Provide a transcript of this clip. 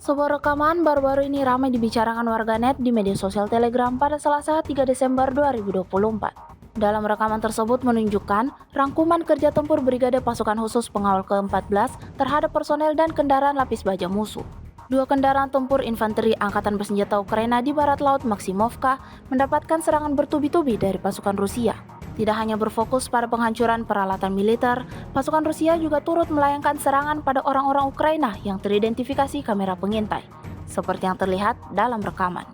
Sebuah rekaman baru-baru ini ramai dibicarakan warganet di media sosial Telegram pada Selasa 3 Desember 2024. Dalam rekaman tersebut menunjukkan rangkuman kerja tempur Brigade Pasukan Khusus Pengawal ke-14 terhadap personel dan kendaraan lapis baja musuh. Dua kendaraan tempur infanteri Angkatan Bersenjata Ukraina di barat laut Maksimovka mendapatkan serangan bertubi-tubi dari pasukan Rusia. Tidak hanya berfokus pada penghancuran peralatan militer, pasukan Rusia juga turut melayangkan serangan pada orang-orang Ukraina yang teridentifikasi kamera pengintai, seperti yang terlihat dalam rekaman.